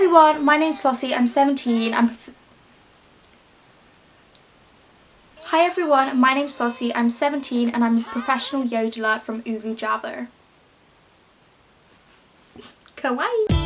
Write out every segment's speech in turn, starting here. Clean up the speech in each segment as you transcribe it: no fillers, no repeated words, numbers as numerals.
everyone, my name's Flossie, I'm 17, Hi everyone, my name's Flossie, I'm 17 and I'm a professional yodeler from Uvu Java. Kawaii!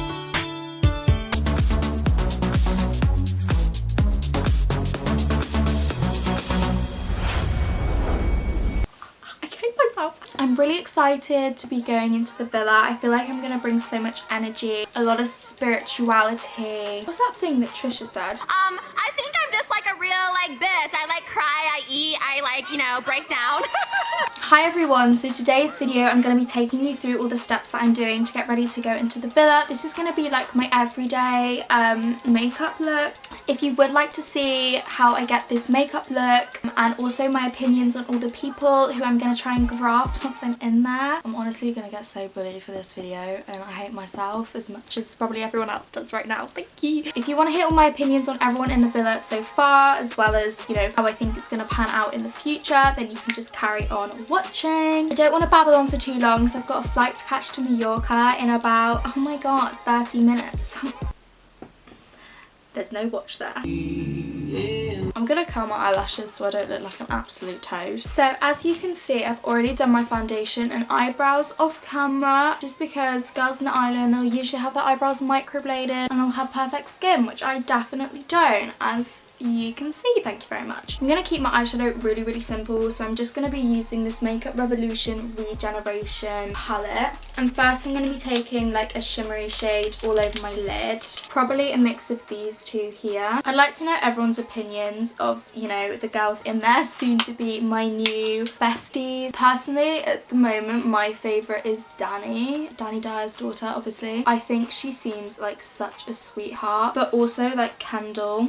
I'm really excited to be going into the villa. I feel like I'm going to bring so much energy, a lot of spirituality. What's that thing that Trisha said? I think I'm just like a real bitch. I cry, I eat, I break down. Hi everyone, so today's video I'm going to be taking you through all the steps that I'm doing to get ready to go into the villa. This is going to be like my everyday makeup look. If you would like to see how I get this makeup look and also my opinions on all the people who I'm going to try and graft once I'm in there. I'm honestly going to get so bullied for this video and I hate myself as much as probably everyone else does right now. Thank you. If you want to hear all my opinions on everyone in the villa so far, as well as, you know, how I think it's going to pan out in the future, then you can just carry on watching. I don't want to babble on for too long, so I've got a flight to catch to Mallorca in about, oh my god, 30 minutes. There's no watch there. I'm gonna curl my eyelashes so I don't look like an absolute toad. So as you can see, I've already done my foundation and eyebrows off camera, just because girls on the island, they'll usually have their eyebrows microbladed and they'll have perfect skin, which I definitely don't, as you can see. Thank you very much. I'm gonna keep my eyeshadow really simple, so I'm just gonna be using this Makeup Revolution Regeneration palette. And first I'm gonna be taking like a shimmery shade all over my lid, probably a mix of these two here. I'd like to know everyone's opinions of, you know, the girls in there, soon to be my new besties. Personally, at the moment, my favourite is Danny Dyer's daughter, obviously. I think she seems like such a sweetheart, but also like Kendall.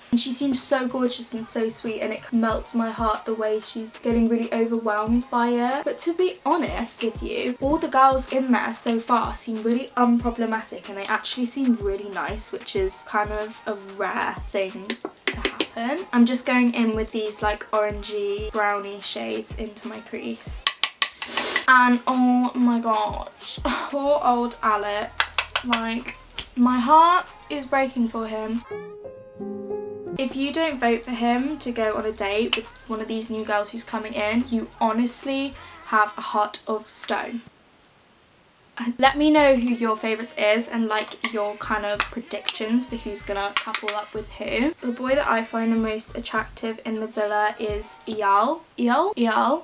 And she seems so gorgeous and so sweet, and it melts my heart the way she's getting really overwhelmed by it. But to be honest with you, all the girls in there so far seem really unproblematic and they actually seem really nice, which is kind of a rare thing to happen. I'm just going in with these like orangey brownie shades into my crease. And oh my gosh, poor old Alex, like my heart is breaking for him. If you don't vote for him to go on a date with one of these new girls who's coming in, you honestly have a heart of stone. Let me know who your favourites is and like your kind of predictions for who's gonna couple up with who. The boy that I find the most attractive in the villa is Eyal. Yeah,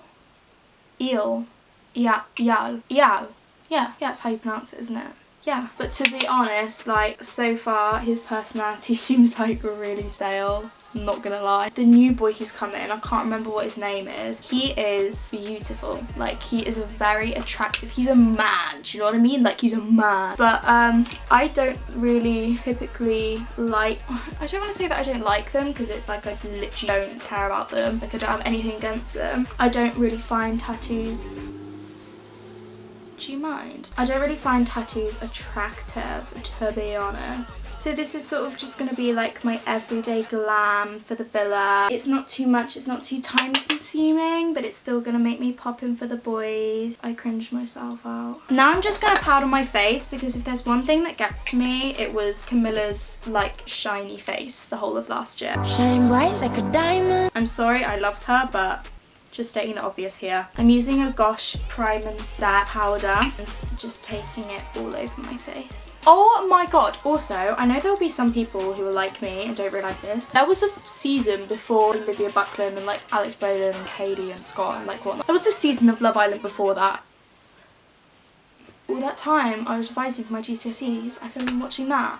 that's how you pronounce it, isn't it? Yeah, but to be honest, like, so far his personality seems like really stale, I'm not gonna lie. The new boy who's come in, I can't remember what his name is, he is beautiful. Like, he is a very attractive, he's a man, do you know what I mean? Like, he's a man. But I don't really typically like, I don't want to say that I don't like them, because it's like I literally don't care about them, like I don't have anything against them. I don't really find tattoos, do you mind? I don't really find tattoos attractive, to be honest. So this is sort of just going to be like my everyday glam for the villa. It's not too much, it's not too time consuming, but it's still going to make me pop in for the boys. I cringed myself out. Now I'm just going to powder my face, because if there's one thing that gets to me, it was Camilla's like shiny face the whole of last year. Shine bright like a diamond. I'm sorry, I loved her, but just stating the obvious here. I'm using a Gosh Prime and Set powder and just taking it all over my face. Oh my god, also, I know there'll be some people who are like me and don't realise this. There was a season before Olivia Buckland and like Alex Bolan and Katie and Scott and like whatnot. There was a season of Love Island before that. All that time I was revising for my GCSEs, I could have been watching that.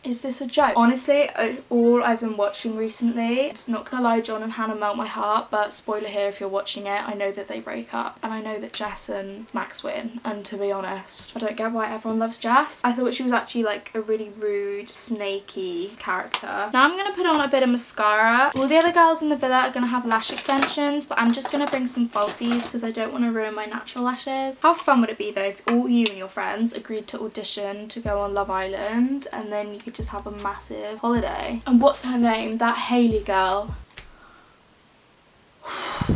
Is this a joke? Honestly, all I've been watching recently, it's not gonna lie, John and Hannah melt my heart, but spoiler here if you're watching it, I know that they break up and I know that Jess and Max win, and to be honest, I don't get why everyone loves Jess. I thought she was actually like a really rude, snaky character. Now I'm gonna put on a bit of mascara. All the other girls in the villa are gonna have lash extensions, but I'm just gonna bring some falsies because I don't want to ruin my natural lashes. How fun would it be though if all you and your friends agreed to audition to go on Love Island and then you could just have a massive holiday? And what's her name? That Hailey girl.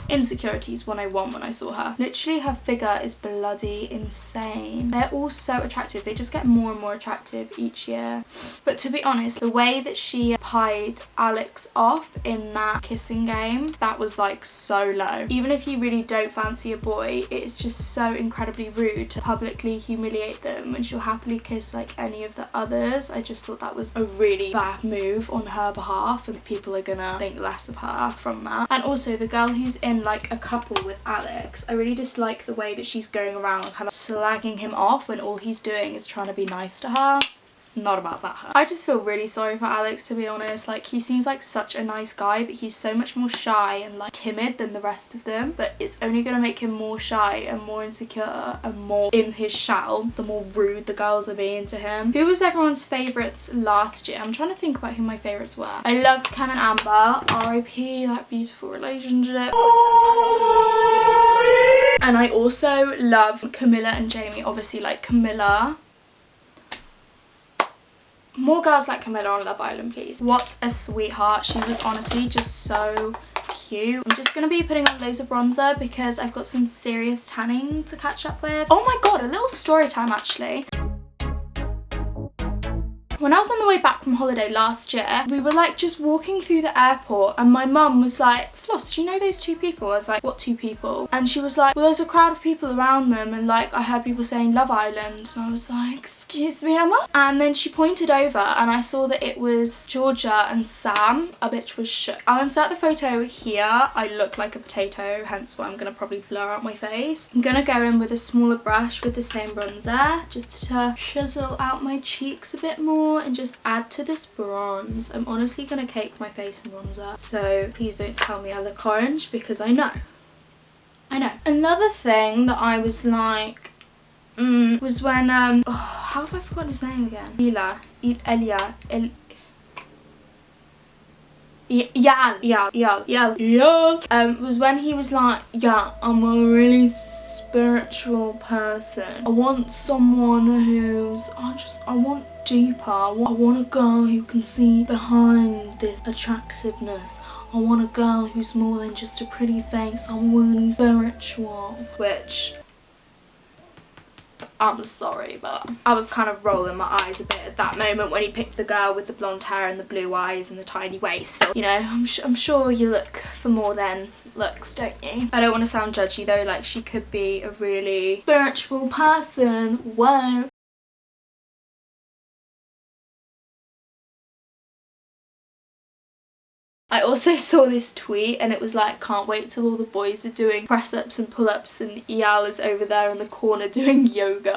Insecurities 101 when I saw her. Literally her figure is bloody insane. They're all so attractive. They just get more and more attractive each year. But to be honest, the way that she pied Alex off in that kissing game, that was like so low. Even if you really don't fancy a boy, it's just so incredibly rude to publicly humiliate them when she'll happily kiss like any of the others. I just thought that was a really bad move on her behalf, and people are gonna think less of her from that. And also the girl who's in like a couple with Alex, I really dislike the way that she's going around kind of slagging him off when all he's doing is trying to be nice to her. Not about that her. I just feel really sorry for Alex, to be honest. Like, he seems like such a nice guy, but he's so much more shy and like timid than the rest of them. But it's only gonna make him more shy and more insecure and more in his shell the more rude the girls are being to him. Who was everyone's favourites last year? I'm trying to think about who my favourites were. I loved Cam and Amber. R.I.P. that beautiful relationship. And I also love Camilla and Jamie. Obviously, like Camilla. More girls like Camilla on Love Island, please. What a sweetheart. She was honestly just so cute. I'm just going to be putting on loads of bronzer because I've got some serious tanning to catch up with. Oh my god, a little story time actually. When I was on the way back from holiday last year, we were like just walking through the airport and my mum was like, Floss, do you know those two people? I was like, what two people? And she was like, well, there's a crowd of people around them and like I heard people saying Love Island. And I was like, excuse me, Emma? And then she pointed over and I saw that it was Georgia and Sam. A bitch was shook. I'll insert the photo here. I look like a potato, hence why I'm going to probably blur out my face. I'm going to go in with a smaller brush with the same bronzer just to chisel out my cheeks a bit more and just add to this bronze. I'm honestly gonna cake my face in bronzer, so please don't tell me I look orange because I know. Another thing that I was like, was when how have I forgotten his name again? Was when he was like, yeah, I'm a really spiritual person. I want someone who's, I want deeper. I want a girl who can see behind this attractiveness. I want a girl who's more than just a pretty face. I'm really spiritual. Which, I'm sorry, but I was kind of rolling my eyes a bit at that moment when he picked the girl with the blonde hair and the blue eyes and the tiny waist. You know, I'm sure you look for more than looks, don't you? I don't want to sound judgy though, like she could be a really spiritual person. Whoa. I also saw this tweet and it was like, can't wait till all the boys are doing press-ups and pull-ups and Eyal is over there in the corner doing yoga.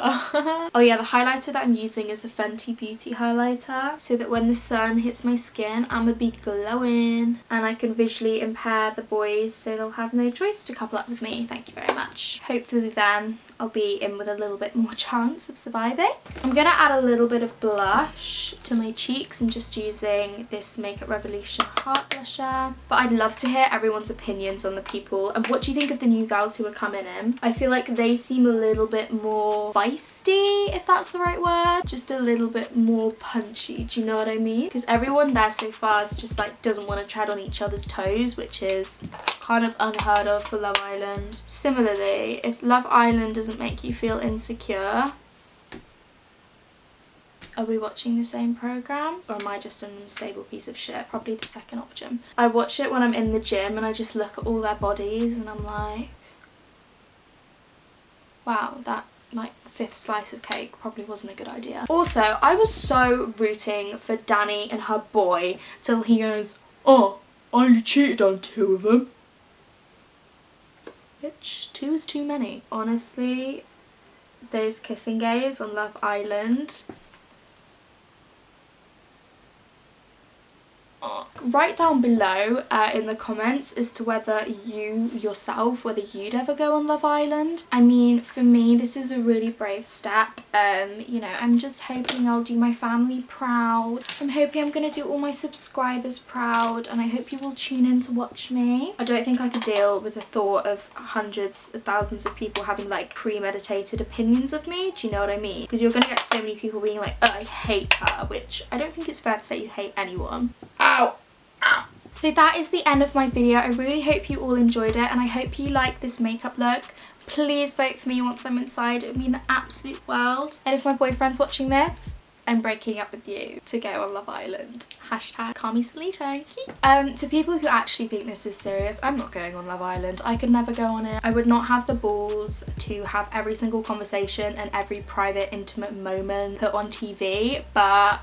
Oh yeah, the highlighter that I'm using is a Fenty Beauty highlighter so that when the sun hits my skin, I'ma be glowing and I can visually impair the boys so they'll have no choice to couple up with me. Thank you very much. Hopefully then I'll be in with a little bit more chance of surviving. I'm gonna add a little bit of blush to my cheeks. I'm just using this Makeup Revolution Heart Blusher. But I'd love to hear everyone's opinions on the people and what do you think of the new girls who are coming in. I feel like they seem a little bit more feisty, if that's the right word. Just a little bit more punchy, do you know what I mean? Because everyone there so far is just like doesn't want to tread on each other's toes, which is kind of unheard of for Love Island. Similarly, if Love Island doesn't make you feel insecure, are we watching the same programme? Or am I just an unstable piece of shit? Probably the second option. I watch it when I'm in the gym and I just look at all their bodies and I'm like, wow, that like 5th slice of cake probably wasn't a good idea. Also, I was so rooting for Danny and her boy till he goes, oh, I only cheated on 2 of them. Bitch, 2 is too many. Honestly, those kissing gays on Love Island. Write down below in the comments as to whether you yourself, whether you'd ever go on Love Island. I mean, for me, this is a really brave step. You know, I'm just hoping I'll do my family proud. I'm hoping I'm going to do all my subscribers proud, and I hope you will tune in to watch me. I don't think I could deal with the thought of hundreds of thousands of people having like premeditated opinions of me. Do you know what I mean? Because you're going to get so many people being like, oh, I hate her, which I don't think it's fair to say you hate anyone. Ow! Ow! So that is the end of my video. I really hope you all enjoyed it, and I hope you like this makeup look. Please vote for me once I'm inside. It would mean the absolute world. And if my boyfriend's watching this, I'm breaking up with you to go on Love Island. Hashtag call me Salito. To people who actually think this is serious, I'm not going on Love Island. I could never go on it. I would not have the balls to have every single conversation and every private, intimate moment put on TV, but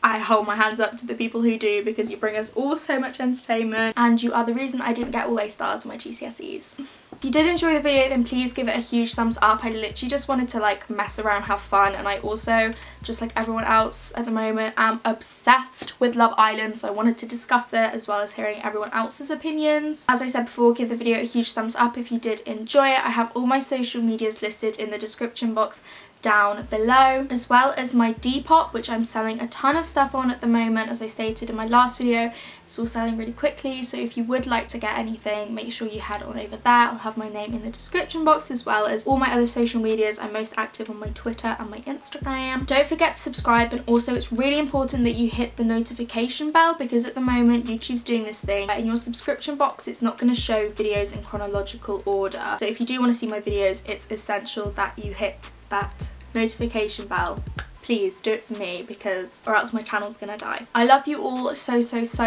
I hold my hands up to the people who do, because you bring us all so much entertainment and you are the reason I didn't get all A stars in my GCSEs. If you did enjoy the video, then please give it a huge thumbs up. I literally just wanted to like mess around, have fun, and I also, just like everyone else at the moment, am obsessed with Love Island, so I wanted to discuss it as well as hearing everyone else's opinions. As I said before, give the video a huge thumbs up if you did enjoy it. I have all my social medias listed in the description box down below, as well as my Depop, which I'm selling a ton of stuff on at the moment. As I stated in my last video, it's all selling really quickly, so if you would like to get anything, make sure you head on over there. I'll have my name in the description box, as well as all my other social medias. I'm most active on my Twitter and my Instagram. Don't forget to subscribe, and also it's really important that you hit the notification bell, because at the moment YouTube's doing this thing in your subscription box, it's not going to show videos in chronological order. So if you do want to see my videos, it's essential that you hit that notification bell. Please do it for me, because or else my channel's gonna die. I love you all so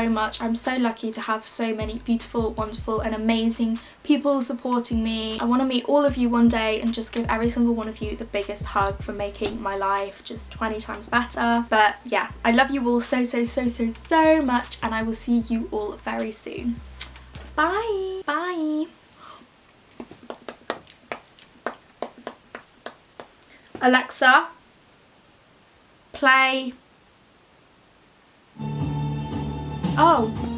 much. I'm so lucky to have so many beautiful, wonderful and amazing people supporting me. I want to meet all of you one day and just give every single one of you the biggest hug for making my life just 20 times better. But yeah, I love you all so much, and I will see you all very soon. Bye. Bye. Alexa, play. Oh.